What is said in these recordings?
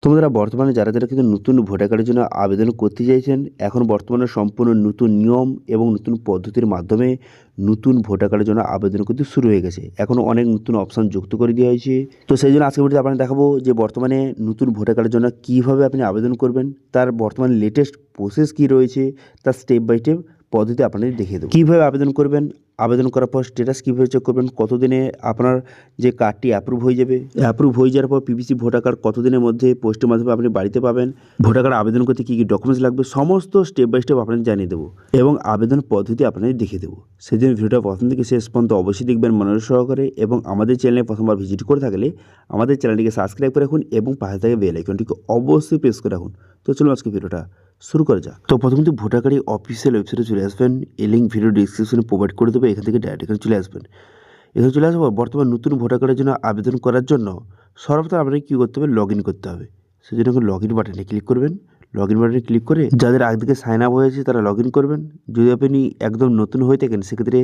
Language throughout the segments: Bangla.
তো বন্ধুরা বর্তমানে যারা কিন্তু নতুন ভোটার কার্ডের জন্য আবেদন করতে চাইছেন, এখন বর্তমানে সম্পূর্ণ নতুন নিয়ম এবং নতুন পদ্ধতির মাধ্যমে নতুন ভোটার কার্ডের জন্য আবেদন করতে শুরু হয়ে গেছে। এখন অনেক নতুন অপশান যুক্ত করে দেওয়া হয়েছে। তো সেই জন্য আজকে ভিডিওতে আপনাদের দেখাবো যে বর্তমানে নতুন ভোটার কার্ডের জন্য কীভাবে আপনি আবেদন করবেন, তার বর্তমানে লেটেস্ট প্রসেস কী রয়েছে, তার স্টেপ বাই স্টেপ পদ্ধতি আপনাদের দেখিয়ে দেবো। কীভাবে আবেদন করবেন, আবেদন করার পর স্ট্যাটাস কীভাবে চেক করবেন, কতদিনে আপনার যে কার্ডটি অ্যাপ্রুভ হয়ে যাবে, অ্যাপ্রুভ হয়ে যাওয়ার পর পিভিসি ভোটার কার্ড কতদিনের মধ্যে পোস্টের মাধ্যমে আপনি বাড়িতে পাবেন, ভোটার কার্ড আবেদন করতে কী কী ডকুমেন্টস লাগবে, সমস্ত স্টেপ বাই স্টেপ আপনাদের জানিয়ে দেবো এবং আবেদন পদ্ধতি আপনাদের দেখিয়ে দেবো। সেই জন্য ভিডিওটা প্রথম থেকে শেষ পর্যন্ত অবশ্যই দেখবেন মনোযোগ সহকারে, এবং আমাদের চ্যানেলে প্রথমবার ভিজিট করে থাকলে আমাদের চ্যানেলটিকে সাবস্ক্রাইব করে রাখুন এবং পাশে থাকা বেল আইকনটিকে অবশ্যই প্রেস করে রাখুন। তো চলুন আজকে ভিডিওটা শুরু করা যাক। তো প্রথমত ভোটার কার্ডের অফিসিয়াল ওয়েবসাইটে চলে আসবেন, এই লিঙ্ক ভিডিও ডিসক্রিপশনে প্রোভাইড করে দেবো, এখান থেকে ডাইরেক্ট এখানে চলে আসবেন। এখানে চলে আসবো বর্তমান নতুন ভোটার কার্ডের জন্য আবেদন করার জন্য সর্বপ্রথম আপনাকে কী করতে হবে, লগ ইন করতে হবে। সেই জন্য লগ ইন বাটনে ক্লিক করবেন। লগ ইন বাটনে ক্লিক করে যাদের আগে থেকে সাইন আপ হয়েছে তারা লগ ইন করবেন। যদি আপনি একদম নতুন হয়ে থাকেন সেক্ষেত্রে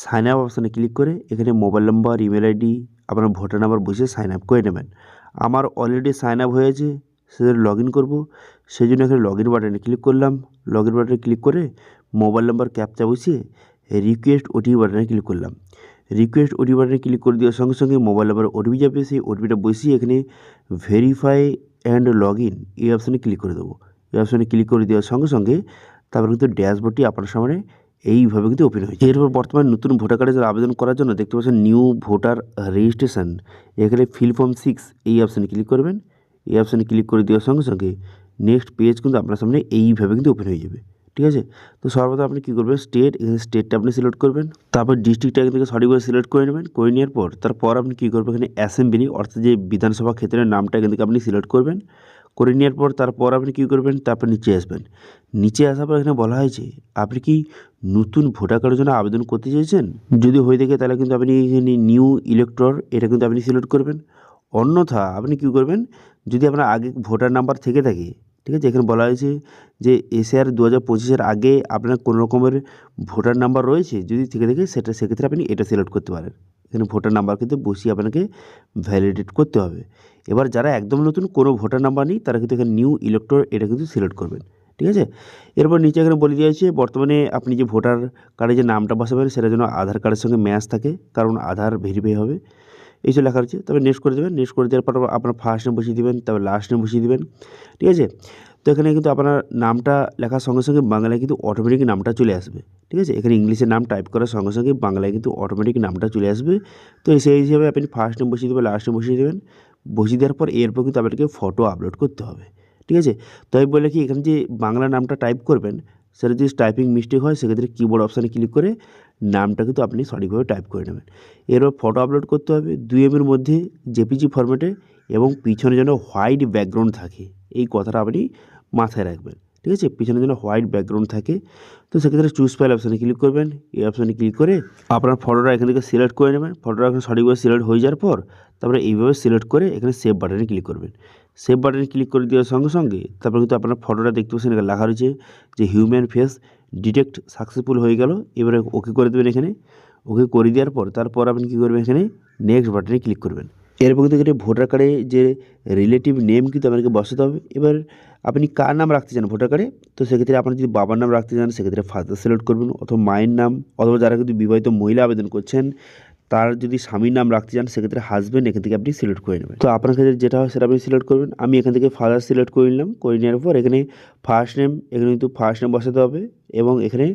সাইন আপ অপশানে ক্লিক করে এখানে মোবাইল নাম্বার, ইমেল আইডি, আপনার ভোটার নাম্বার বসে সাইন আপ করে নেবেন। আমার অলরেডি সাইন আপ হয়েছে, সেজন্য লগ ইন করবো। সেই জন্য এখানে লগ ইন বাটনে ক্লিক করলাম। লগ ইন বাটনে ক্লিক করে মোবাইল নাম্বার ক্যাপচা বসিয়ে রিকোয়েস্ট ওটিপি বাটনে ক্লিক করলাম। রিকোয়েস্ট ওটিপি বাটনে ক্লিক করে দেওয়ার সঙ্গে সঙ্গে মোবাইল নাম্বার ওটিপি যাবে, সেই ওটিপিটা বসিয়ে এখানে ভেরিফাই অ্যান্ড লগ ইন এই অপশানে ক্লিক করে দেবো। এই অপশানে ক্লিক করে দেওয়ার সঙ্গে সঙ্গে তারপর কিন্তু ড্যাশবোর্ডটি আপনার সামনে এইভাবে কিন্তু ওপেন হয়েছে। এরপর বর্তমানে নতুন ভোটার কার্ডের আবেদন করার জন্য দেখতে পাচ্ছেন নিউ ভোটার রেজিস্ট্রেশন, এখানে ফিল ফর্ম 6 এই অপশানে ক্লিক করবেন। এই অপশানে ক্লিক করে দেওয়ার সঙ্গে সঙ্গে নেক্সট পেজ কিন্তু আপনার সামনে এইভাবে কিন্তু ওপেন হয়ে যাবে। ঠিক আছে, তো সর্বপ্রথম আপনি কী করবেন, স্টেট, এখানে স্টেটটা আপনি সিলেক্ট করবেন। তারপর ডিস্ট্রিক্টটা এখান থেকে সঠিকভাবে সিলেক্ট করে নেবেন। করে নেওয়ার পর তারপর আপনি কী করবেন, এখানে অ্যাসেম্বলি অর্থাৎ যে বিধানসভা ক্ষেত্রের নামটা এখান থেকে আপনি সিলেক্ট করবেন। করে নেওয়ার পর তারপর আপনি কী করবেন, তারপর নিচে আসবেন। নিচে আসার পর এখানে বলা হয়েছে আপনি কি নতুন ভোটার কার্ডের জন্য আবেদন করতে চাইছেন। যদি হয়ে থাকে তাহলে কিন্তু আপনি এখানে নিউ ইলেক্টর এটা কিন্তু আপনি সিলেক্ট করবেন। অন্যথা আপনি কী করবেন, যদি আপনার আগে ভোটার নাম্বার থেকে থাকে, ঠিক আছে, এখানে বলা হয়েছে যে এসআর 2025-এর আগে আপনার কোনো রকমের ভোটার নাম্বার রয়েছে, যদি থেকে থাকে সেক্ষেত্রে আপনি এটা সিলেক্ট করতে পারেন। এখানে ভোটার নাম্বার কিন্তু বসিয়ে আপনাকে ভ্যালিডেট করতে হবে। এবার যারা একদম নতুন কোনো ভোটার নাম্বার নেই তারা কিন্তু এখানে নিউ ইলেক্টর এটা কিন্তু সিলেক্ট করবেন। ঠিক আছে, এরপর নিচে এখানে বলে দেওয়া হয়েছে বর্তমানে আপনি যে ভোটার কার্ডে যে নামটা বসাবেন সেটা যেন আধার কার্ডের সঙ্গে ম্যাচ থাকে, কারণ আধার ভেরিফাই হবে। এইসব লেখা রয়েছে। তবে নেক্সট করে দেবেন। নেক্সট করে দেওয়ার পর আপনার ফার্স্ট নেম বসিয়ে দেবেন, তারপর লাস্ট নেম বসিয়ে দেবেন। ঠিক আছে, তো এখানে কিন্তু আপনার নামটা লেখার সঙ্গে সঙ্গে বাংলায় কিন্তু অটোমেটিক নামটা চলে আসবে। ঠিক আছে, এখানে ইংলিশে নাম টাইপ করার সঙ্গে সঙ্গে বাংলায় কিন্তু অটোমেটিক নামটা চলে আসবে। তো সেই হিসাবে আপনি ফার্স্ট নেম বসিয়ে দেবেন, লাস্ট নেম বসিয়ে দেবেন। বসিয়ে দেওয়ার পর এরপর কিন্তু আপনাকে ফটো আপলোড করতে হবে। ঠিক আছে, তো আমি বলে কি এখানে যে বাংলা নামটা টাইপ করবেন সেটা যদি টাইপিং মিস্টেক হয় সেক্ষেত্রে কিবোর্ড অপশানে ক্লিক করে নামটা কিন্তু আপনি সঠিকভাবে টাইপ করে নেবেন। এরপর ফটো আপলোড করতে হবে 2 MB মধ্যে জেপিজি ফরম্যাটে, এবং পিছনে যেন হোয়াইট ব্যাকগ্রাউন্ড থাকে, এই কথাটা আপনি মাথায় রাখবেন। ঠিক আছে, পিছনে যেন হোয়াইট ব্যাকগ্রাউন্ড থাকে। তো সেক্ষেত্রে চুজ ফাইল অপশানে ক্লিক করবেন। এই অপশানে ক্লিক করে আপনার ফটোটা এখান থেকে সিলেক্ট করে নেবেন। ফটোটা এখানে সঠিকভাবে সিলেক্ট হয়ে যাওয়ার পর তারপরে এইভাবে সিলেক্ট করে এখানে সেভ বাটনে ক্লিক করবেন। সেভ বাটনে ক্লিক করে দেওয়ার সঙ্গে সঙ্গে তারপর কিন্তু আপনার ফটোটা দেখতে পাচ্ছেন এখানে লেখা রয়েছে যে হিউম্যান ফেস ডিটেক্ট সাকসেসফুল হয়ে গেল। এবারে ওকে করে দেবেন। এখানে ওকে করে দেওয়ার পর তারপর আপনি কী করবেন, এখানে নেক্সট বাটনে ক্লিক করবেন। এরপর কিন্তু এখানে ভোটার কার্ডে যে রিলেটিভ নেম কিন্তু আপনাকে বসাতে হবে। এবার আপনি কার নাম রাখতে চান ভোটার কার্ডে, তো সেক্ষেত্রে আপনার যদি বাবার নাম রাখতে চান সেক্ষেত্রে ফাদার সিলেক্ট করবেন, অথবা মায়ের নাম, অথবা যারা কিন্তু বিবাহিত মহিলা আবেদন করছেন তার যদি স্বামীর নাম রাখতে চান সেক্ষেত্রে হাজব্যান্ড এখান থেকে আপনি সিলেক্ট করে নেবেন। তো আপনার ক্ষেত্রে যেটা হয় সেটা আপনি সিলেক্ট করবেন। আমি এখান থেকে ফাদার সিলেক্ট করে নিলাম। করে নেওয়ার পর এখানে ফার্স্ট নেম, এখানে কিন্তু ফার্স্ট নেম বসাতে হবে এবং এখানে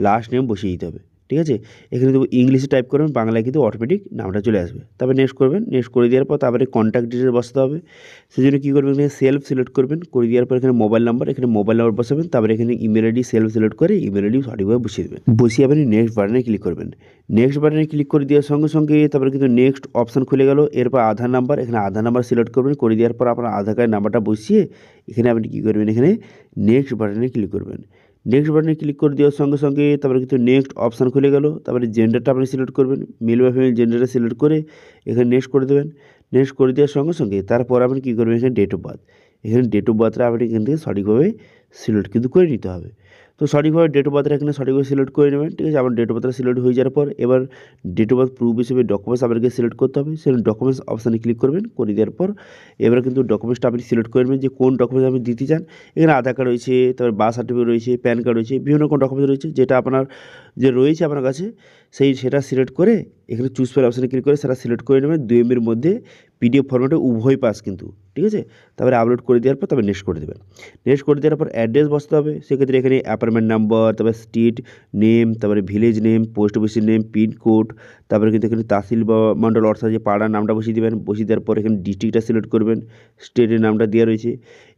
লাস্ট নেম বসিয়ে দিতে হবে। ঠিক আছে, এখানে কিন্তু ইংলিশে টাইপ করবেন, বাংলায় কিন্তু অটোমেটিক নামটা চলে আসবে। তারপরে নেক্সট করবেন। নেক্সট করে দেওয়ার পর তারপরে কন্ট্যাক্ট ডিটেলস বসাতে হবে। সেই জন্য কী করবেন, এখানে সেলফ সিলেক্ট করবেন। করে দেওয়ার পর এখানে মোবাইল নাম্বার, এখানে মোবাইল নাম্বার বসাবেন। তারপরে এখানে ইমেল আইডি সেলফ সিলেক্ট করে ইমেল আইডি সঠিকভাবে বসিয়ে দেবেন। বসিয়ে আপনি নেক্সট বাটনে ক্লিক করবেন। নেক্সট বাটনে ক্লিক করে দেওয়ার সঙ্গে সঙ্গে তারপরে কিন্তু নেক্সট অপশান খুলে গেল। এরপর আধার নাম্বার, এখানে আধার নাম্বার সিলেক্ট করবেন। করে দেওয়ার পর আপনার আধার কার্ডের নাম্বারটা বসিয়ে এখানে আপনি কী করবেন, এখানে নেক্সট বাটনে ক্লিক করবেন। নেক্সট বাটনে ক্লিক করে দেওয়ার সঙ্গে সঙ্গে তারপরে কিন্তু নেক্সট অপশান খুলে গেল। তারপরে জেন্ডারটা আপনি সিলেক্ট করবেন, মেল বা ফিমেল জেন্ডারটা সিলেক্ট করে এখানে নেক্সট করে দেবেন। নেক্সট করে দেওয়ার সঙ্গে সঙ্গে তারপর আপনি কী করবেন, এখানে ডেট অফ বার্থ, এখানে ডেট অফ বার্থটা আপনি এখান থেকে সঠিকভাবে সিলেক্ট কিন্তু করে নিতে হবে। তো সঠিকভাবে ডেট অফ বার্থটা এখানে সঠিকভাবে সিলেক্ট করে নেবেন, ঠিক আছে। আমার ডেট অফ বার্থটা সিলেক্ট হয়ে যাওয়ার পর এবার ডেট অফ বার্থ প্রুফ হিসেবে ডকুমেন্টস আপনাকে সিলেক্ট করতে হবে। সেই ডকুমেন্টস অপশানে ক্লিক করবেন, করে দেওয়ার পর এবার কিন্তু ডকুমেন্টসটা আপনি সিলেক্ট করে নেবেন যে কোন ডকুমেন্টস আপনি দিতে চান। এখানে আধার কার্ড রয়েছে, তারপর বার্থ সার্টিফিকেট রয়েছে, প্যান কার্ড রয়েছে, বিভিন্ন রকম ডকুমেন্টস রয়েছে, যেটা আপনার যে রয়েছে আপনার কাছে সেটা সিলেক্ট করে এখানে চুজ ফাইল অপশানে ক্লিক করে সেটা সিলেক্ট করে নেবেন 2 MB মধ্যে পিডিএফ ফরম্যাটে উভয় পাস কিন্তু, ঠিক আছে। তারপরে আপলোড করে দেওয়ার পর তারপরে নেক্সট করে দেবেন। নেক্সট করে দেওয়ার পর অ্যাড্রেস বসাতে হবে। সেক্ষেত্রে এখানে অ্যাপার্টমেন্ট নাম্বার, তারপরে স্ট্রিট নেম, তারপরে ভিলেজ নেম, পোস্ট অফিসের নেম, পিনকোড, তারপরে কিন্তু এখানে তহসিল বা মণ্ডল অর্থাৎ যে পাড়ার নামটা বসিয়ে দেবেন। বসিয়ে দেওয়ার পর এখানে ডিস্ট্রিক্টটা সিলেক্ট করবেন, স্টেটের নামটা দেওয়া রয়েছে।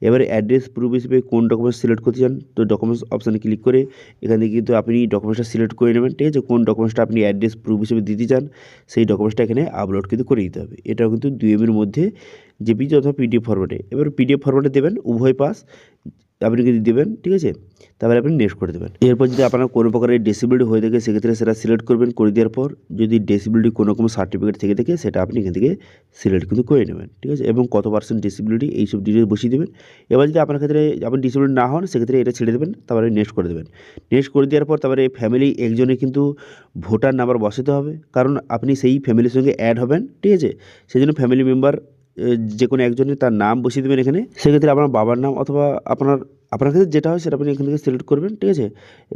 এবারে অ্যাড্রেস প্রুফ হিসেবে কোন ডকুমেন্টস সিলেক্ট করতে চান, তো ডকুমেন্টস অপশানে ক্লিক করে এখান থেকে কিন্তু আপনি ডকুমেন্টসটা সিলেক্ট করে নেবেন, ঠিক আছে। কোন ডকুমেন্টসটা আপনি অ্যাড্রেস প্রুফ হিসেবে দিতে চান সেই ডকুমেন্টসটা এখানে আপলোড কিন্তু করে দিতে হবে। এটাও কিন্তু 2 MBর মধ্যে জেপিজি অথবা পিডিএফ ফরম্যাটে। এবার পিডিএফ ফরম্যাটে দেবেন উভয় পাস আপনি কিন্তু দেবেন, ঠিক আছে। তারপরে আপনি নেক্সট করে দেবেন। এরপর যদি আপনার কোনো প্রকারের ডিসেবিলিটি হয়ে থাকে সেক্ষেত্রে সেটা সিলেক্ট করবেন, করে দেওয়ার পর যদি ডিসেবিলিটি কোনো রকম সার্টিফিকেট থেকে থাকে সেটা আপনি এখান থেকে সিলেক্ট কিন্তু করে নেবেন, ঠিক আছে। এবং কত পার্সেন্ট ডিসেবিলিটি এইসব ডিটেলস বসিয়ে দেবেন। এবার যদি আপনার ক্ষেত্রে আপনি ডিসেবিলিটি না হন সেক্ষেত্রে এটা ছেড়ে দেবেন, তারপরে নেক্সট করে দেবেন। নেক্সট করে দেওয়ার পর তারপরে ফ্যামিলি একজনে কিন্তু ভোটার নাম্বার বসাতে হবে, কারণ আপনি সেই ফ্যামিলির সঙ্গে অ্যাড হবেন, ঠিক আছে। সেই জন্য ফ্যামিলি মেম্বার যে কোনো একজনের তার নাম বসিয়ে দেবেন এখানে। সেক্ষেত্রে আপনার বাবার নাম অথবা আপনার ক্ষেত্রে যেটা হয় সেটা আপনি এখান থেকে সিলেক্ট করবেন, ঠিক আছে।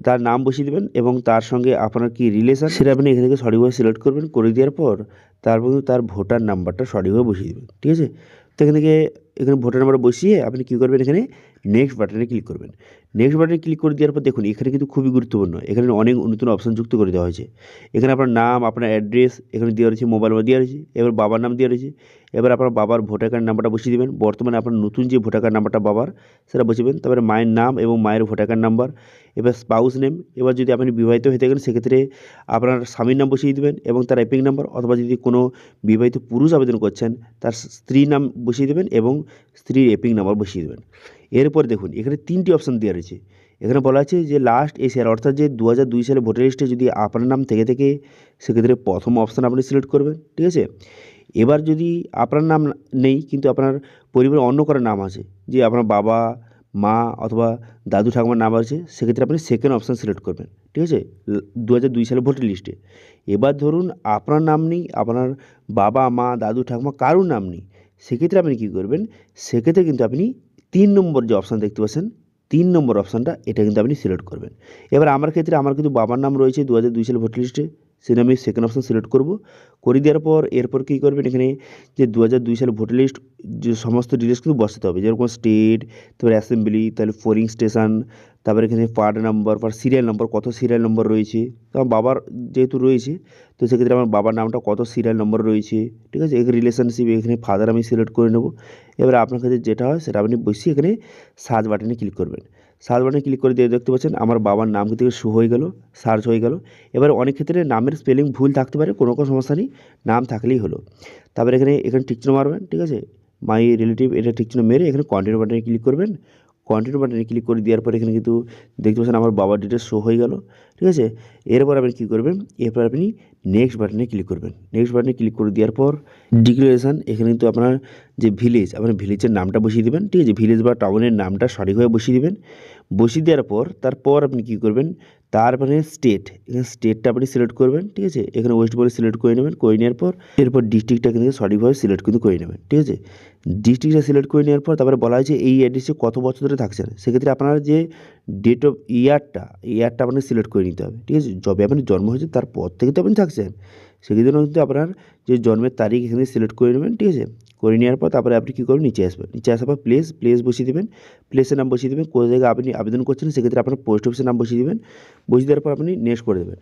তার নাম বসিয়ে দেবেন এবং তার সঙ্গে আপনার কি রিলেশন সেটা আপনি এখান থেকে সঠিকভাবে সিলেক্ট করবেন। করে দেওয়ার পর তারপর তার ভোটার নাম্বারটা সঠিকভাবে বসিয়ে দেবেন, ঠিক আছে। তো এখান থেকে এখানে ভোটার নাম্বার বসিয়ে আপনি কী করবেন, এখানে নেক্সট বাটনে ক্লিক করবেন। নেক্সট বাটনে ক্লিক করে দেওয়ার পর দেখুন এখানে কিন্তু খুবই গুরুত্বপূর্ণ, এখানে অনেক নতুন অপশান যুক্ত করে দেওয়া হয়েছে। এখানে আপনার নাম, আপনার অ্যাড্রেস এখানে দেওয়া রয়েছে, মোবাইল নাম্বার দেওয়া রয়েছে, এবার বাবার নাম দেওয়া রয়েছে। এবার আপনার বাবার ভোটার কার্ড নাম্বারটা বসিয়ে দেবেন, বর্তমানে আপনার নতুন যে ভোটার কার্ড নাম্বারটা বাবার সেটা বসিয়ে। তারপরে মায়ের নাম এবং মায়ের ভোটার কার্ড নাম্বার। এবার স্পাউস নেম, এবার যদি আপনি বিবাহিত হয়ে থাকেন সেক্ষেত্রে আপনার স্বামীর নাম বসিয়ে দেবেন এবং তার এপিং নাম্বার, অথবা যদি কোনো বিবাহিত পুরুষ আবেদন করছেন তার স্ত্রীর নাম বসিয়ে দেবেন এবং স্ত্রীর এপিং নাম্বার বসিয়ে দেবেন। এরপর দেখুন এখানে 3টি অপশান দেওয়া রয়েছে। এখানে বলা আছে যে লাস্ট এশিয়ার অর্থাৎ যে 2002 সালে ভোটার লিস্টে যদি আপনার নাম থেকে থাকে সেক্ষেত্রে প্রথম অপশান আপনি সিলেক্ট করবেন, ঠিক আছে। এবার যদি আপনার নাম নেই কিন্তু আপনার পরিবারে অন্য কারো নাম আছে, যে আপনার বাবা, মা অথবা দাদু ঠাকুমার নাম আছে, সেক্ষেত্রে আপনি সেকেন্ড অপশান সিলেক্ট করবেন, ঠিক আছে। 2002 সালে ভোটার লিস্টে এবার ধরুন আপনার নাম নেই, আপনার বাবা, মা, দাদু ঠাকুমা কারোর নাম নেই, সেক্ষেত্রে আপনি কী করবেন, সেক্ষেত্রে কিন্তু আপনি 3 নম্বর যে অপশান দেখতে পাচ্ছেন 3 নম্বর অপশানটা এটা কিন্তু আপনি সিলেক্ট করবেন। এবার আমার ক্ষেত্রে আমার কিন্তু বাবার নাম রয়েছে 2002 সালে ভোটার লিস্টে, সেটা আমি সেকেন্ড অপশান সিলেক্ট করব। করে দেওয়ার পর এরপর কী করবেন, এখানে যে 2002 সালে ভোটার লিস্ট যে সমস্ত ডিটেলস কিন্তু বসাতে হবে, যেরকম স্টেট, তারপরে অ্যাসেম্বলি, তাহলে পোলিং স্টেশন, তারপরে এখানে পার্ট নাম্বার, সিরিয়াল নম্বর, কত সিরিয়াল নম্বর রয়েছে। তো আমার বাবার যেহেতু রয়েছে তো সেক্ষেত্রে আমার বাবার নামটা কত সিরিয়াল নম্বর রয়েছে, ঠিক আছে। এখানে রিলেশনশিপ এখানে ফাদার আমি সিলেক্ট করে নেব। এবার আপনার কাছে যেটা হয় সেটা আপনি বসিয়ে এখানে সার্চ বাটনে ক্লিক করবেন। সার্চ বাটনে ক্লিক করে দিয়ে দেখতে পাচ্ছেন আমার বাবার নাম কিন্তু শো হয়ে গেল, সার্চ হয়ে গেল। এবার অনেক ক্ষেত্রে নামের স্পেলিং ভুল থাকতে পারে, কোনো সমস্যা নেই, নাম থাকলেই হলো। তারপরে এখানে টিক চিহ্ন মারবেন, ঠিক আছে। মাই রিলেটিভ এটা টিক চিহ্ন মেরে এখানে কন্টিনিউ বাটনে ক্লিক করবেন। কন্টিনিউ বাটনে ক্লিক করে দেওয়ার পর এখানে কিন্তু দেখতে পাচ্ছেন আমার বাবার ডিটেলস শো হয়ে গেল, ঠিক আছে। এরপর আপনি কী করবেন, এরপর আপনি নেক্সট বাটনে ক্লিক করবেন। নেক্সট বাটনে ক্লিক করে দেওয়ার পর ডিক্লারেশান, এখানে কিন্তু আপনার যে ভিলেজ, আপনার ভিলেজের নামটা বসিয়ে দেবেন, ঠিক আছে। ভিলেজ বা টাউনের নামটা সঠিকভাবে বসিয়ে দেবেন। বসিয়ে দেওয়ার পর তারপর আপনি কী করবেন, তারপরে স্টেট, এখানে স্টেটটা আপনি সিলেক্ট করবেন, ঠিক আছে। এখানে ওয়েস্ট বেঙ্গল সিলেক্ট করে নেবেন, করে নেওয়ার পর এরপর ডিস্ট্রিক্টটা কিন্তু সঠিকভাবে সিলেক্ট কিন্তু করে নেবেন, ঠিক আছে। ডিস্ট্রিক্টটা সিলেক্ট করে নেওয়ার পর তারপরে বলা হয়েছে এই অ্যাড্রেসে কত বছর ধরে থাকছেন, সেক্ষেত্রে আপনার যে ডেট অফ ইয়ারটা আপনাকে সিলেক্ট করে নিতে হবে, ঠিক আছে। যবে আপনি জন্ম হয়েছে তারপর থেকে তো আপনি থাকছেন, সেক্ষেত্রে কিন্তু আপনার যে জন্মের তারিখ এখানে সিলেক্ট করে নেবেন, ঠিক আছে। করে নেওয়ার পর তারপরে আপনি কী করবেন, নিচে আসবেন। নিচে আসার পর প্লেস বসিয়ে দেবেন, প্লেসের নাম বসিয়ে দেবেন, কোথা থেকে আপনি আবেদন করছেন সেক্ষেত্রে আপনার পোস্ট অফিসের নাম বসিয়ে দেবেন। বসিয়ে দেওয়ার পর আপনি নেক্সট করে দেবেন।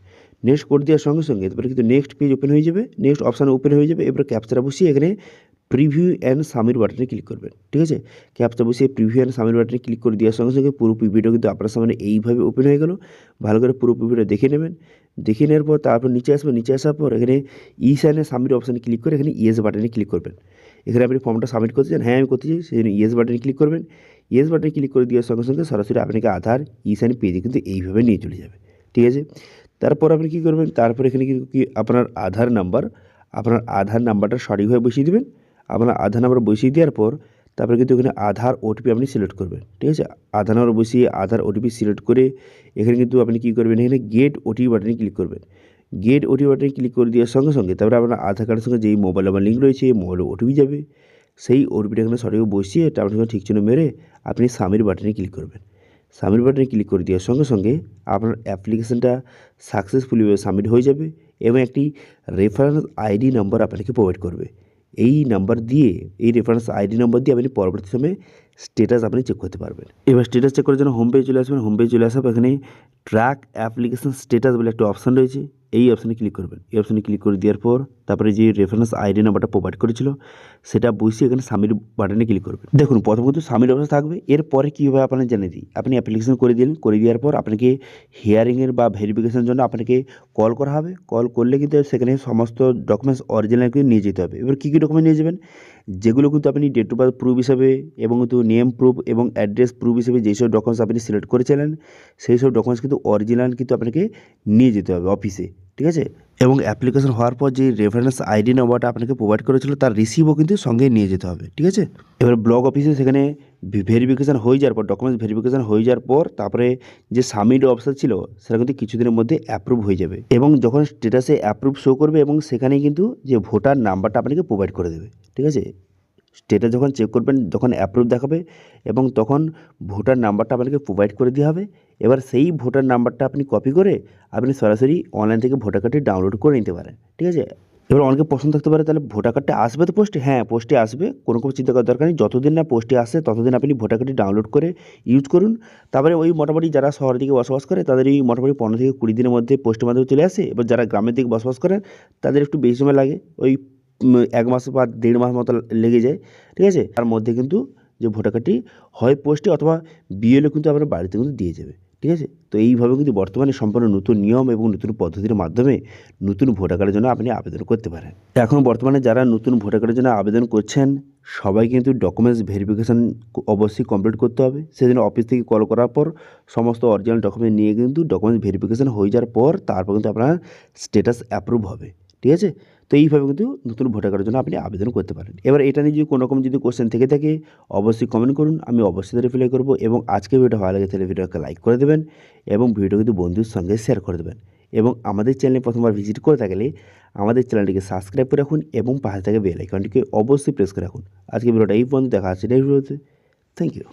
নেক্সট করে দেওয়ার সঙ্গে সঙ্গে এরপরে কিন্তু নেক্সট পেজ ওপেন হয়ে যাবে, নেক্সট অপশান ওপেন হয়ে যাবে। এবার ক্যাপচাটা বসিয়ে এখানে প্রিভিউ অ্যান্ড সাবমিট বাটনে ক্লিক করবেন, ঠিক আছে। ক্যাপচা বসিয়ে প্রিভিউ অ্যান্ড সাবমিট বাটনে ক্লিক করে দেওয়ার সঙ্গে সঙ্গে পুরো পিভিটা কিন্তু আপনার সামনে এইভাবে ওপেন হয়ে গেল। ভালো করে পুরো পিভিটা দেখে নেবেন। দেখে নেওয়ার পর তারপর নিচে আসবেন, নিচে আসার পর এখানে ই সাইনে সাবমিট অপশানে ক্লিক করে এখানে ইয়েস বাটনে ক্লিক করবেন। এখানে আপনি ফর্মটা সাবমিট করতে চান, হ্যাঁ আমি করতে চাই, সেই জন্য ইয়েস বাটনে ক্লিক করবেন। ইয়েস বাটনে ক্লিক করে দেওয়ার সঙ্গে সঙ্গে সরাসরি আপনাকে আধার ই সাইন পেজে কিন্তু এইভাবে নিয়ে চলে যাবে, ঠিক আছে। তারপর আপনি কী করবেন, তারপর এখানে কিন্তু কি আপনার আধার নাম্বারটা সঠিকভাবে বসিয়ে দেবেন। আপনার আধার নাম্বার বসিয়ে দেওয়ার পর তারপরে কিন্তু এখানে আধার ওটিপি আপনি সিলেক্ট করবেন, ঠিক আছে। আধার নাম্বার বসিয়ে আধার ওটিপি সিলেক্ট করে এখানে কিন্তু আপনি কী করবেন, এখানে গেট ওটিপি বাটনে ক্লিক করবেন। গেট ওটিপি বাটনে ক্লিক করে দেওয়ার সঙ্গে সঙ্গে তারপরে আপনার আধার কার্ডের সঙ্গে যেই মোবাইল নাম্বার লিঙ্ক রয়েছে মোবাইলে ওটিপি যাবে, সেই ওটিপিটা এখানে সঠিক বসিয়ে তারপরে ঠিক চিহ্ন মেরে আপনি সাবমিট বাটনে ক্লিক করবেন। সাবমিট বাটনে ক্লিক করে দেওয়ার সঙ্গে সঙ্গে আপনার অ্যাপ্লিকেশনটা সাকসেসফুলিভাবে সাবমিট হয়ে যাবে এবং একটি রেফারেন্স আইডি নাম্বার আপনাকে প্রোভাইড করবে। এই নাম্বার দিয়ে, এই রেফারেন্স আইডি নাম্বার দিয়ে আপনি পরবর্তী সময়ে স্ট্যাটাস আপনি চেক করতে পারবেন। এবার স্ট্যাটাস চেক করার জন্য হোম পেজে চলে আসবেন। হোম পেজে চলে আসার পর এখানে ট্র্যাক অ্যাপ্লিকেশন স্ট্যাটাস বলে একটা অপশান রয়েছে, এই অপশানে ক্লিক করবেন। এই অপশানে ক্লিক করে দেওয়ার পর তারপরে যে রেফারেন্স আইডি নাম্বারটা প্রোভাইড করেছিল সেটা বসিয়ে এখানে সাবমিট বাটনে ক্লিক করবেন। দেখুন প্রথমত সাবমিট অপশন থাকবে, এরপরে কী হবে আপনার জানিয়ে দিই। আপনি অ্যাপ্লিকেশন করে দিলেন, করে দেওয়ার পর আপনাকে হিয়ারিংয়ের বা ভেরিফিকেশনের জন্য আপনাকে কল করা হবে। কল করলে কিন্তু সেখানে সমস্ত ডকুমেন্টস অরিজিনাল কিন্তু নিয়ে যেতে হবে। এবার কী কী ডকুমেন্ট নিয়ে যাবেন, যেগুলো কিন্তু আপনি ডেট অফ বার্থ প্রুফ হিসাবে এবং কিন্তু নেম প্রুফ এবং অ্যাড্রেস প্রুফ হিসেবে যেসব ডকুমেন্টস আপনি সিলেক্ট করেছিলেন সেই সব ডকুমেন্টস কিন্তু অরিজিনাল কিন্তু আপনাকে নিয়ে যেতে হবে অফিসে, ঠিক আছে। এবং অ্যাপ্লিকেশন হওয়ার পর যে রেফারেন্স আইডি নাম্বারটা আপনাকে প্রোভাইড করেছিল তার রিসিভও কিন্তু সঙ্গে নিয়ে যেতে হবে, ঠিক আছে। এবার ব্লক অফিসে সেখানে ভেরিফিকেশান হয়ে যাওয়ার পর, ডকুমেন্টস ভেরিফিকেশান হয়ে যাওয়ার পর তারপরে যে সাবমিট অপশন ছিল সেটা কিন্তু কিছুদিনের মধ্যে অ্যাপ্রুভ হয়ে যাবে এবং যখন স্ট্যাটাসে অ্যাপ্রুভ শো করবে এবং সেখানেই কিন্তু যে ভোটার নাম্বারটা আপনাকে প্রোভাইড করে দেবে, ঠিক আছে। স্ট্যাটাস যখন চেক করবেন, যখন অ্যাপ্রুভ দেখাবে এবং তখন ভোটার নাম্বারটা আপনাকে প্রোভাইড করে দেওয়া হবে। এবার সেই ভোটার নাম্বারটা আপনি কপি করে আপনি সরাসরি অনলাইন থেকে ভোটার কার্ডটি ডাউনলোড করে নিতে পারেন, ঠিক আছে। এবার অনেকে প্রশ্ন থাকতে পারে তাহলে ভোটার কার্ডটা আসবে তো পোস্টে? হ্যাঁ, পোস্টে আসবে, কোনো চিন্তা করার দরকার নেই। যতদিন না পোস্টে আসে ততদিন আপনি ভোটার কার্ডটি ডাউনলোড করে ইউজ করুন। তারপরে ওই মোটামুটি যারা শহরের দিকে বসবাস করে তাদের এই মোটামুটি 15 থেকে 20 দিনের মধ্যে পোস্টের মাধ্যমে চলে আসে। এবার যারা গ্রামের দিকে বসবাস করেন তাদের একটু বেশি সময় লাগে, ওই 1 মাস বা 1.5 মাস মতো লেগে যায়, ঠিক আছে। তার মধ্যে কিন্তু যে ভোটার কার্ডটি হয় পোস্টে অথবা বিএলও কিন্তু আপনার বাড়িতে কিন্তু দিয়ে যাবে, ঠিক আছে। তো এইভাবে কিন্তু বর্তমানে সম্পূর্ণ নতুন নিয়ম এবং নতুন পদ্ধতির মাধ্যমে নতুন ভোটার কার্ডের জন্য আপনি আবেদন করতে পারেন। এখন বর্তমানে যারা নতুন ভোটার কার্ডের জন্য আবেদন করছেন সবাই কিন্তু ডকুমেন্টস ভেরিফিকেশান অবশ্যই কমপ্লিট করতে হবে। সেদিন অফিস থেকে কল করার পর সমস্ত অরিজিনাল ডকুমেন্ট নিয়ে কিন্তু ডকুমেন্টস ভেরিফিকেশান হয়ে যাওয়ার পর তারপর কিন্তু আপনার স্ট্যাটাস অ্যাপ্রুভ হবে, ঠিক আছে। তো এইভাবে কিন্তু নতুন ভোটার কার্ডের জন্য আপনি আবেদন করতে পারেন। এবার এটা নিয়ে যদি কোনো রকম যদি কোশ্চেন থেকে থাকে অবশ্যই কমেন্ট করুন, আমি অবশ্যই রিপ্লাই করব। এবং আজকে ভিডিওটা ভালো লাগে তাহলে ভিডিওকে লাইক করে দেবেন এবং ভিডিও কিন্তু বন্ধুর সঙ্গে শেয়ার করে দেবেন। এবং আমাদের চ্যানেলে প্রথমবার ভিজিট করে থাকলে আমাদের চ্যানেলটিকে সাবস্ক্রাইব করে রাখুন এবং পাশে থাকা বেল আইকনটিকে অবশ্যই প্রেস করে রাখুন। আজকে ভিডিওটা এই পর্যন্ত, দেখা হচ্ছে নেক্সট ভিডিওতে। Thank you.